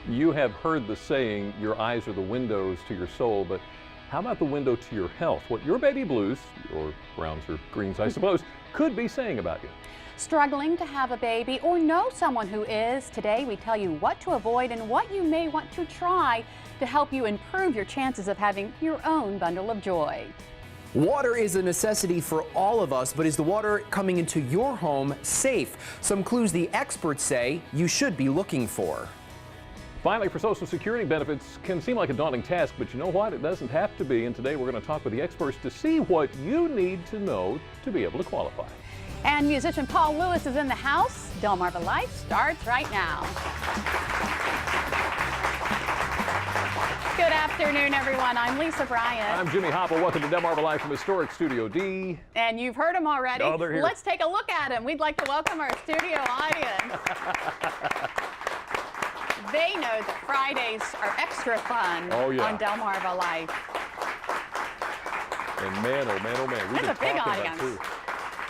You have heard the saying, your eyes are the windows to your soul, but how about the window to your health? What your baby blues, or browns or greens, I suppose, could be saying about you. Struggling to have a baby or know someone who is? Today we tell you what to avoid and what you may want to try to help you improve your chances of having your own bundle of joy. Water is a necessity for all of us, but is the water coming into your home safe? Some clues the experts say you should be looking for. Finally, for Social Security benefits can seem like a daunting task, but you know what? It doesn't have to be. And today we're going to talk with the experts to see what you need to know to be able to qualify. And musician Paul Lewis is in the house. Delmarva Life starts right now. Good afternoon, everyone. I'm Lisa Bryant. I'm Jimmy Hopple. Welcome to Delmarva Live from Historic Studio D. And you've heard them already. Oh, they're here. Let's take a look at them. We'd like to welcome our studio audience. They know that Fridays are extra fun on Delmarva Life. And man, oh man, oh man. We've been That's a big talking audience. about too.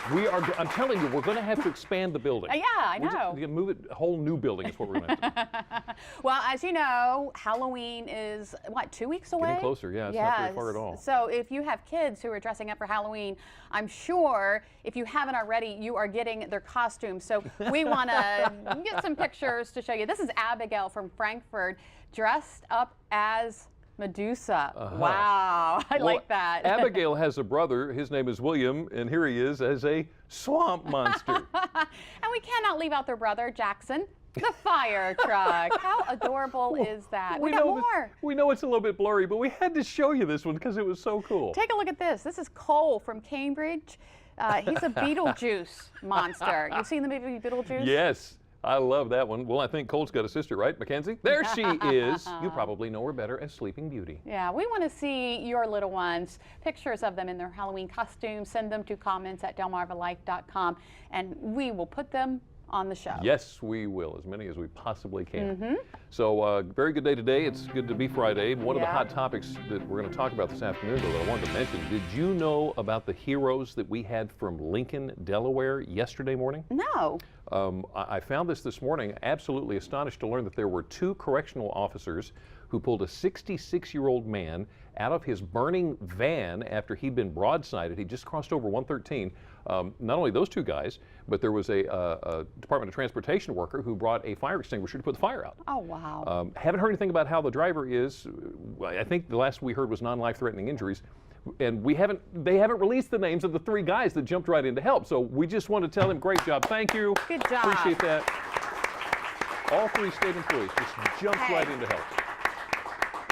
I'm telling you, we're going to have to expand the building. Yeah, I know. We're move it, a whole new building is what we're going to have to do. Well, as you know, Halloween is, what, 2 weeks away? Getting closer, yeah. It's not very far at all. So if you have kids who are dressing up for Halloween, I'm sure if you haven't already, you are getting their costumes. So we want to get some pictures to show you. This is Abigail from Frankfurt dressed up as Medusa. Wow, I like that. Abigail has a brother. His name is William, and here he is as a swamp monster. And we cannot leave out their brother, Jackson, the fire truck. How adorable is that? We got more. We know it's a little bit blurry, but we had to show you this one because it was so cool. Take a look at this. This is Cole from Cambridge. He's a Beetlejuice monster. You've seen the movie Beetlejuice? Yes. I love that one. Well, I think Cole's got a sister, right, Mackenzie? There she is. You probably know her better as Sleeping Beauty. Yeah, we want to see your little ones, pictures of them in their Halloween costumes. Send them to comments@delmarvalife.com, and we will put them on the show. Yes, we will, as many as we possibly can. So, very good day today. It's good to be Friday. One of the hot topics that we're going to talk about this afternoon, though, that I wanted to mention, did you know about the heroes that we had from Lincoln, Delaware yesterday morning? No. I found this morning, absolutely astonished to learn that there were 2 correctional officers who pulled a 66-year-old man out of his burning van after he'd been broadsided. He just crossed over 113. Not only those 2 guys, but there was a Department of Transportation worker who brought a fire extinguisher to put the fire out. Oh, wow. Haven't heard anything about how the driver is. I think the last we heard was non-life-threatening injuries. And they haven't released the names of the 3 guys that jumped right in to help. So we just want to tell them, great job. Thank you. Good job. Appreciate that. All 3 state employees just jumped right in to help.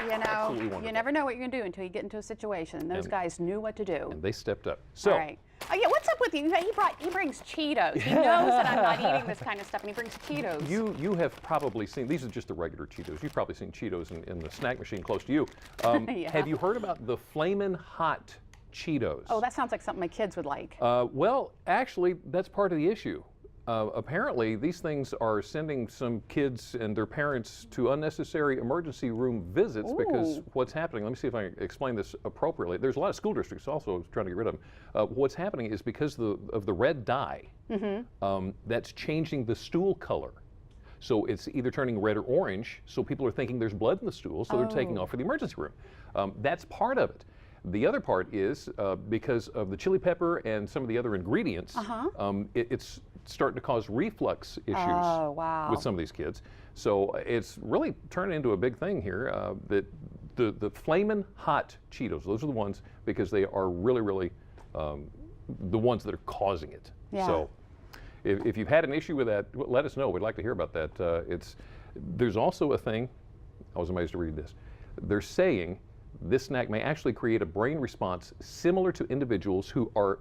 You know, you never know what you're going to do until you get into a situation. Those guys knew what to do. And they stepped up. So, all right. Oh, yeah, what's up with you? He brings Cheetos. He knows that I'm not eating this kind of stuff, and he brings Cheetos. You have probably seen, these are just the regular Cheetos. You've probably seen Cheetos in the snack machine close to you. Have you heard about the Flamin' Hot Cheetos? Oh, that sounds like something my kids would like. Well, actually, that's part of the issue. Apparently, these things are sending some kids and their parents to unnecessary emergency room visits because what's happening, let me see if I can explain this appropriately. There's a lot of school districts also trying to get rid of them. What's happening is because of the red dye, that's changing the stool color. So it's either turning red or orange, so people are thinking there's blood in the stool, so they're taking off for the emergency room. That's part of it. The other part is because of the chili pepper and some of the other ingredients, it's starting to cause reflux issues with some of these kids. So it's really turning into a big thing here. That the Flamin' Hot Cheetos, those are the ones because they are really, really the ones that are causing it. Yeah. So if you've had an issue with that, let us know. We'd like to hear about that. There's also a thing, I was amazed to read this. They're saying this snack may actually create a brain response similar to individuals who are,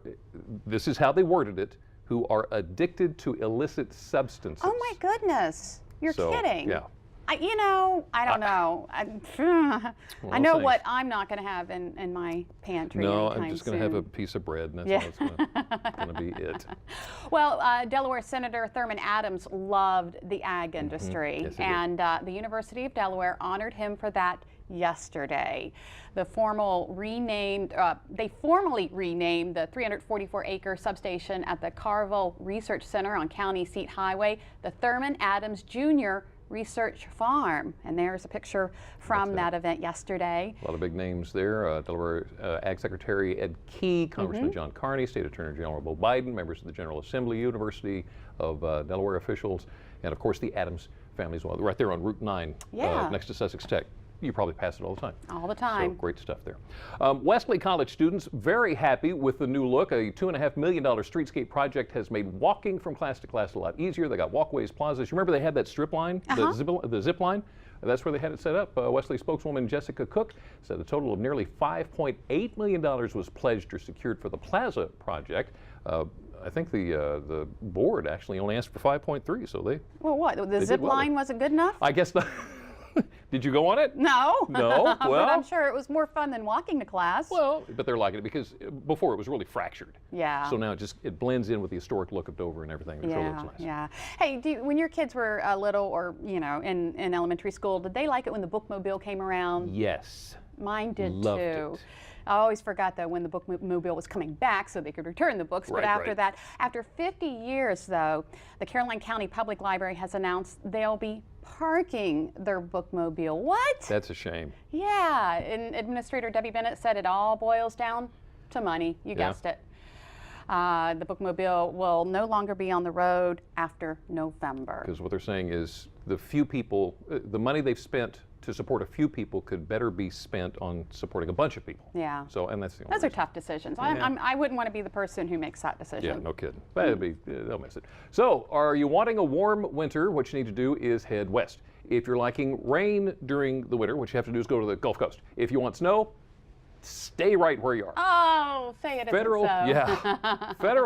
this is how they worded it, who are addicted to illicit substances. Oh my goodness, you're kidding. Yeah. I don't know. I know what I'm not going to have in my pantry. No, I'm just going to have a piece of bread, and that's all it's going to be it. Well, Delaware Senator Thurman Adams loved the ag industry, Yes, he and the University of Delaware honored him for that yesterday. They formally renamed the 344-acre substation at the Carville Research Center on County Seat Highway the Thurman Adams Jr. Research Farm. And there's a picture from that event yesterday. A lot of big names there. Delaware Ag Secretary Ed Key, Congressman John Carney, State Attorney General Beau Biden, members of the General Assembly, University of Delaware officials, and of course the Adams family as well. Right there on Route 9 next to Sussex Tech. You probably pass it all the time. All the time. So great stuff there. Wesley College students very happy with the new look. A $2.5 million streetscape project has made walking from class to class a lot easier. They got walkways, plazas. You remember they had that strip line, the zip line? That's where they had it set up. Wesley spokeswoman Jessica Cook said a total of nearly $5.8 million was pledged or secured for the plaza project. I think the board actually only asked for 5.3, so they. Well, what? The zip line wasn't good enough? I guess not. Did you go on it? No. No? Well, but I'm sure it was more fun than walking to class. Well, but they're liking it because before it was really fractured. Yeah. So now it blends in with the historic look of Dover and everything. It sure looks nice. Yeah. Hey, when your kids were little or, in elementary school, did they like it when the Bookmobile came around? Yes. Mine did Loved too. it. I always forgot though when the Bookmobile was coming back so they could return the books. But after that, after 50 years though, the Caroline County Public Library has announced they'll be parking their Bookmobile. What? That's a shame. Yeah, and Administrator Debbie Bennett said it all boils down to money. You guessed it. The Bookmobile will no longer be on the road after November. Because what they're saying is the few people, the money they've spent to support a few people could better be spent on supporting a bunch of people. Yeah. So, and that's the only Those are reason. tough decisions. I wouldn't want to be the person who makes that decision. Yeah, no kidding. They'll miss it. So, are you wanting a warm winter? What you need to do is head west. If you're liking rain during the winter, what you have to do is go to the Gulf Coast. If you want snow, stay right where you are. Oh, say it Federal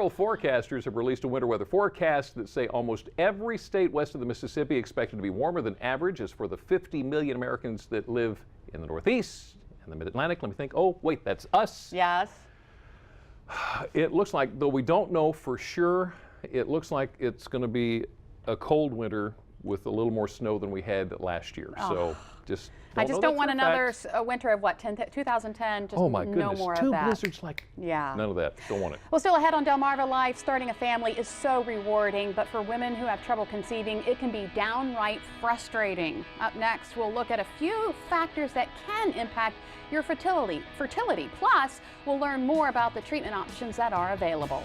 forecast. forecasters have released a winter weather forecast that say almost every state west of the Mississippi expected to be warmer than average. As for the 50 million Americans that live in the Northeast and the Mid-Atlantic, let me think. Oh, wait, that's us. Yes. It looks like, though we don't know for sure, it looks like it's going to be a cold winter with a little more snow than we had last year. So just I just don't want another winter of what, 2010, just oh my goodness, no more two of that. blizzards like none of that. Don't want it. Well, still ahead on Delmarva Life, starting a family is so rewarding, but for women who have trouble conceiving, it can be downright frustrating. Up next, we'll look at a few factors that can impact your fertility. Plus, we'll learn more about the treatment options that are available.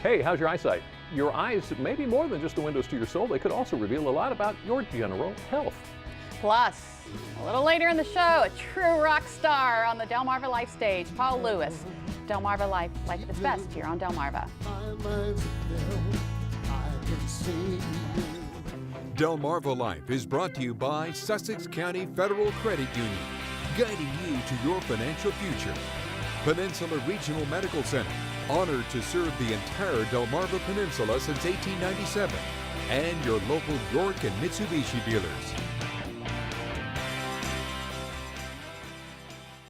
Hey, how's your eyesight? Your eyes may be more than just the windows to your soul. They could also reveal a lot about your general health. Plus, a little later in the show, a true rock star on the Delmarva Life stage, Paul Lewis. Delmarva Life, life at its best here on Delmarva. Delmarva Life is brought to you by Sussex County Federal Credit Union, guiding you to your financial future. Peninsula Regional Medical Center, honored to serve the entire Delmarva Peninsula since 1897. And your local York and Mitsubishi dealers.